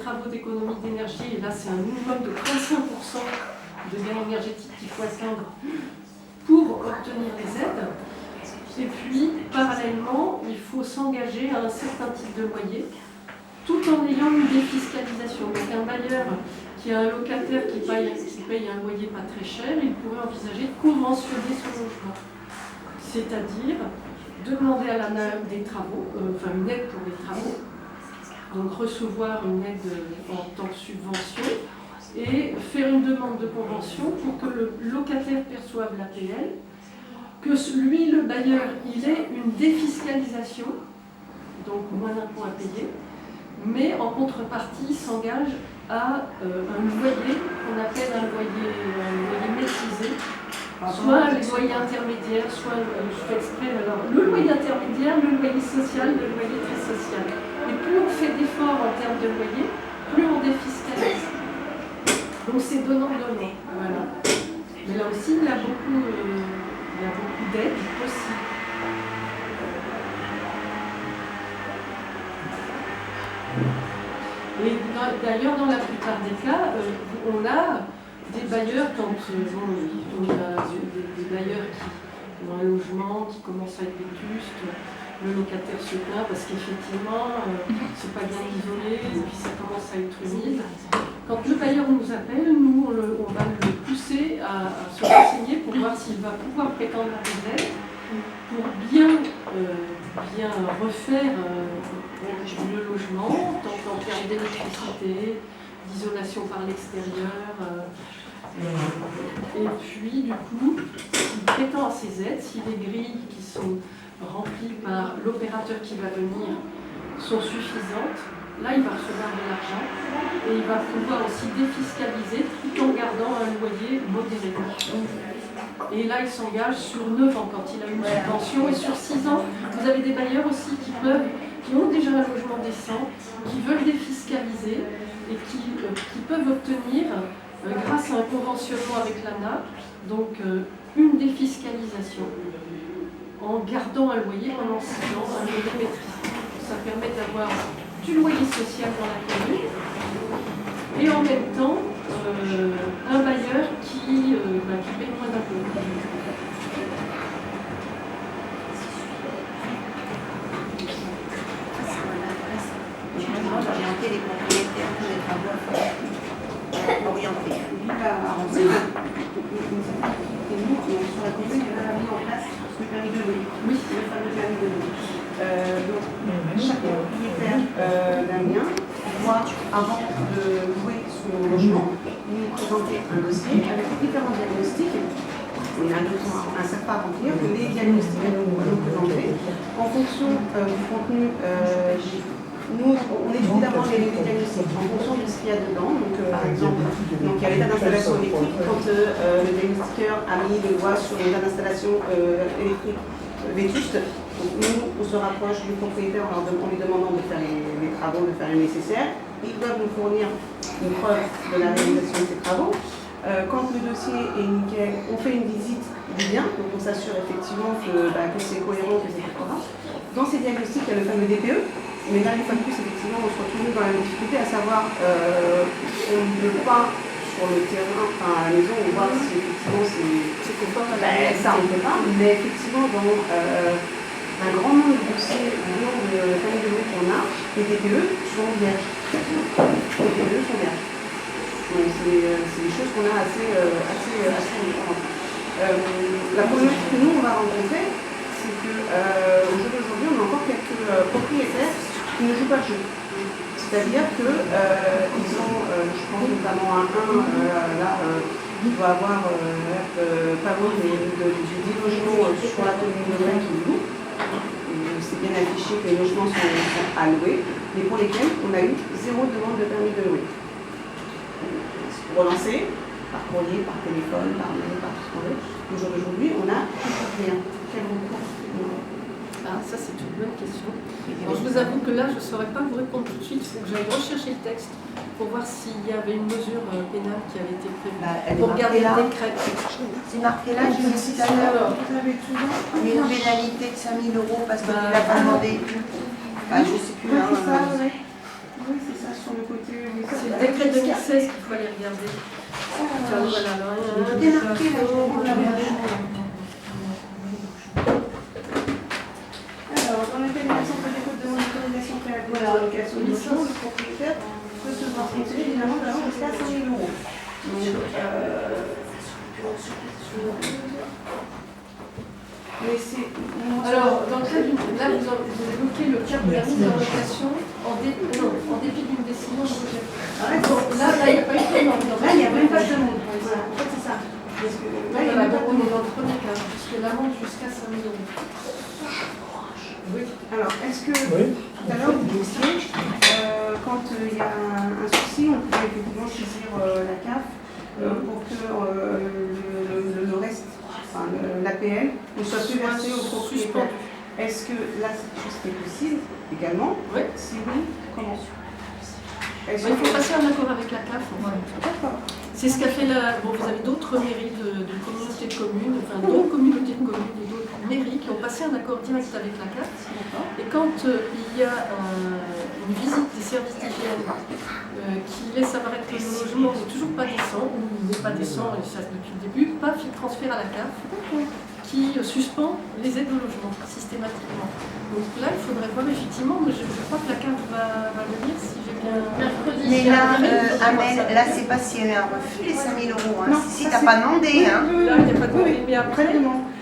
travaux d'économie d'énergie, et là c'est un minimum de 35% de gain énergétique qu'il faut atteindre pour obtenir les aides. Et puis, parallèlement, il faut s'engager à un certain type de loyer, tout en ayant une défiscalisation. Donc un bailleur qui a un locataire qui paye un loyer pas très cher, il pourrait envisager de conventionner son logement. C'est-à-dire demander à l'ANAM des travaux, enfin une aide pour les travaux, donc recevoir une aide en tant que subvention et faire une demande de convention pour que le locataire perçoive l'APL, que lui, le bailleur, il ait une défiscalisation, donc moins d'impôts à payer, mais en contrepartie, il s'engage à un loyer qu'on appelle un loyer maîtrisé, soit un loyer intermédiaire, soit, je fais exprès, alors, le loyer intermédiaire, le loyer social, le loyer très social. Et plus on fait d'efforts en termes de loyer, plus on défiscalise. Donc c'est donnant-donnant. Voilà. Mais là aussi, il y a beaucoup d'aides possibles. Et d'ailleurs, dans la plupart des cas, on a des bailleurs, quand on a des bailleurs qui ont un logement, qui commence à être vétuste, le locataire se plaint parce qu'effectivement, c'est pas bien isolé, et puis ça commence à être humide. Quand le bailleur nous appelle, nous, on va le pousser à se renseigner pour voir s'il va pouvoir prétendre à des aides pour bien refaire le logement, tant en termes d'électricité, d'isolation par l'extérieur. Et puis, du coup, s'il prétend à ces aides, si les grilles qui sont remplies par l'opérateur qui va venir sont suffisantes, là, il va recevoir de l'argent et il va pouvoir aussi défiscaliser tout en gardant un loyer modéré. Et là, il s'engage sur 9 ans quand il a une subvention et sur 6 ans, vous avez des bailleurs aussi qui ont déjà un logement décent, qui veulent défiscaliser et qui peuvent obtenir, grâce à un conventionnement avec l'ANA, donc une défiscalisation en gardant un loyer pendant 6 ans, un loyer maîtrisé. Ça permet d'avoir du loyer social dans la commune et en même temps un bailleur qui paye moins d'impôts. Orienter les propriétaires pour les travaux orientés. Et nous, sur la commune, on a mis en place le permis de louer. Oui, le fameux permis de louer. Donc, chaque propriétaire d'un bien doit, avant de louer son logement, nous présenter un dossier avec différents diagnostics. Il y a un certain à remplir, que les diagnostics que nous allons présenter. En fonction du contenu, nous, on étudie d'abord les diagnostics en fonction de ce qu'il y a dedans. Donc, par exemple, il y a l'état d'installation électrique. Quand le diagnostiqueur a mis le doigt sur l'état d'installation électrique vétuste, nous, on se rapproche du propriétaire en lui demandant de faire les travaux, de faire le nécessaire. Ils doivent nous fournir une preuve de la réalisation de ces travaux. Quand le dossier est nickel, on fait une visite du bien, donc on s'assure effectivement que c'est cohérent, que c'est correct. Dans ces diagnostics, il y a le fameux DPE. Mais là, une fois de plus, effectivement, on se retrouve dans la difficulté à savoir, on ne peut pas sur le terrain, enfin à la maison, on voit si effectivement c'est conforme à la ça, on ne peut pas. Mais effectivement, dans un grand nombre de dossiers, le nombre de familles de mots qu'on a, les DPE sont vierges. Les DPE sont vierges. Donc c'est des choses qu'on a assez différentes. La problématique que nous, on va rencontrer, c'est qu'au jour d'aujourd'hui, on a encore quelques propriétaires qui ne jouent pas le jeu. C'est-à-dire qu'ils ont, je pense notamment à qui doit avoir pas loin du logement sur la commune de Rennes qui loue. C'est bien affiché que les logements sont alloués, mais pour lesquels on a eu 0 demande de permis de louer. Relancé par courrier, par téléphone, par mail, par tout ce qu'on veut. Au jour d'aujourd'hui, on n'a rien. Quel recours? Ah, ça c'est une bonne question. Alors, je vous avoue que là, je ne saurais pas vous répondre tout de suite. Il faut que j'aille rechercher le texte pour voir s'il y avait une mesure pénale qui avait été prévue. Pour garder le décret. C'est marqué là, je vous dis tout à l'heure. Une pénalité de 5 000 € parce qu'il n'a pas demandé. Je ne sais plus. Oui, c'est ça. sur le côté. C'est le décret 2016 qu'il faut aller regarder. Tiens, voilà, alors, démarqué là, alors, dans les pénalisations de dépôt de demande d'autorisation préalable à la location de logement, le propriétaire peut se voir conceler évidemment de l'avance jusqu'à 5 000 €. Mais c'est. Alors, dans le cas d'une. Là, vous évoquez le cas de la mise en location en dépit d'une décision de rejet. Là, il n'y a pas eu de demande. Là, il n'y a même pas de demande. Voilà, en fait, c'est ça. Parce que là, il n'y a même pas de on est demande. dans le premier cas, puisque l'amende jusqu'à 5 000 €. Oui. Alors, est-ce que tout à l'heure, vous disiez, quand il y a un souci, on peut effectivement saisir la CAF pour que le reste, enfin l'APL, ne soit plus versé au propriétaire. Est-ce que là, c'est quelque chose qui est possible également? Oui. Si oui, comment? Il faut passer un accord avec la CAF. D'accord. C'est ce qu'a fait la. Bon, vous avez d'autres mairies de communautés de communes, enfin d'autres communautés de communes et d'autres mairies qui ont passé un accord direct avec la CAF. Et quand il y a une visite des services d'hygiène qui laisse apparaître que le logement n'est toujours pas décent, ou n'est pas décent, et ça depuis le début, paf, il transfère à la CAF qui suspend les aides au logement systématiquement. Donc là, il faudrait voir effectivement, mais je crois que la CAF va venir si j'ai bien. Mercredi. Mais là, Amel, là, c'est pas si elle a un refus les 5 000 €. Hein. Non, si t'as pas demandé. Hein. Là, il n'y a pas de oui, mais après.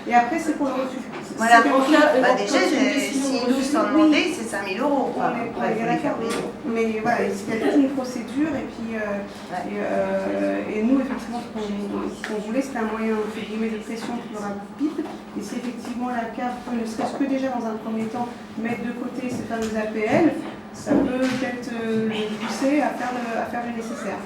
Et après, c'est pour le refus. Voilà. Donc là, Bah, déjà, s'ils nous sont demandés, c'est 5 000 €. Quoi. Après, il faut les faire payer. Mais voilà, il y a toute une procédure et puis et nous effectivement ce qu'on voulait c'était un moyen entre guillemets de pression plus rapide. Et si effectivement la CAF peut ne serait-ce que déjà dans un premier temps mettre de côté ces fameuses APL, ça peut peut-être pousser à faire le nécessaire.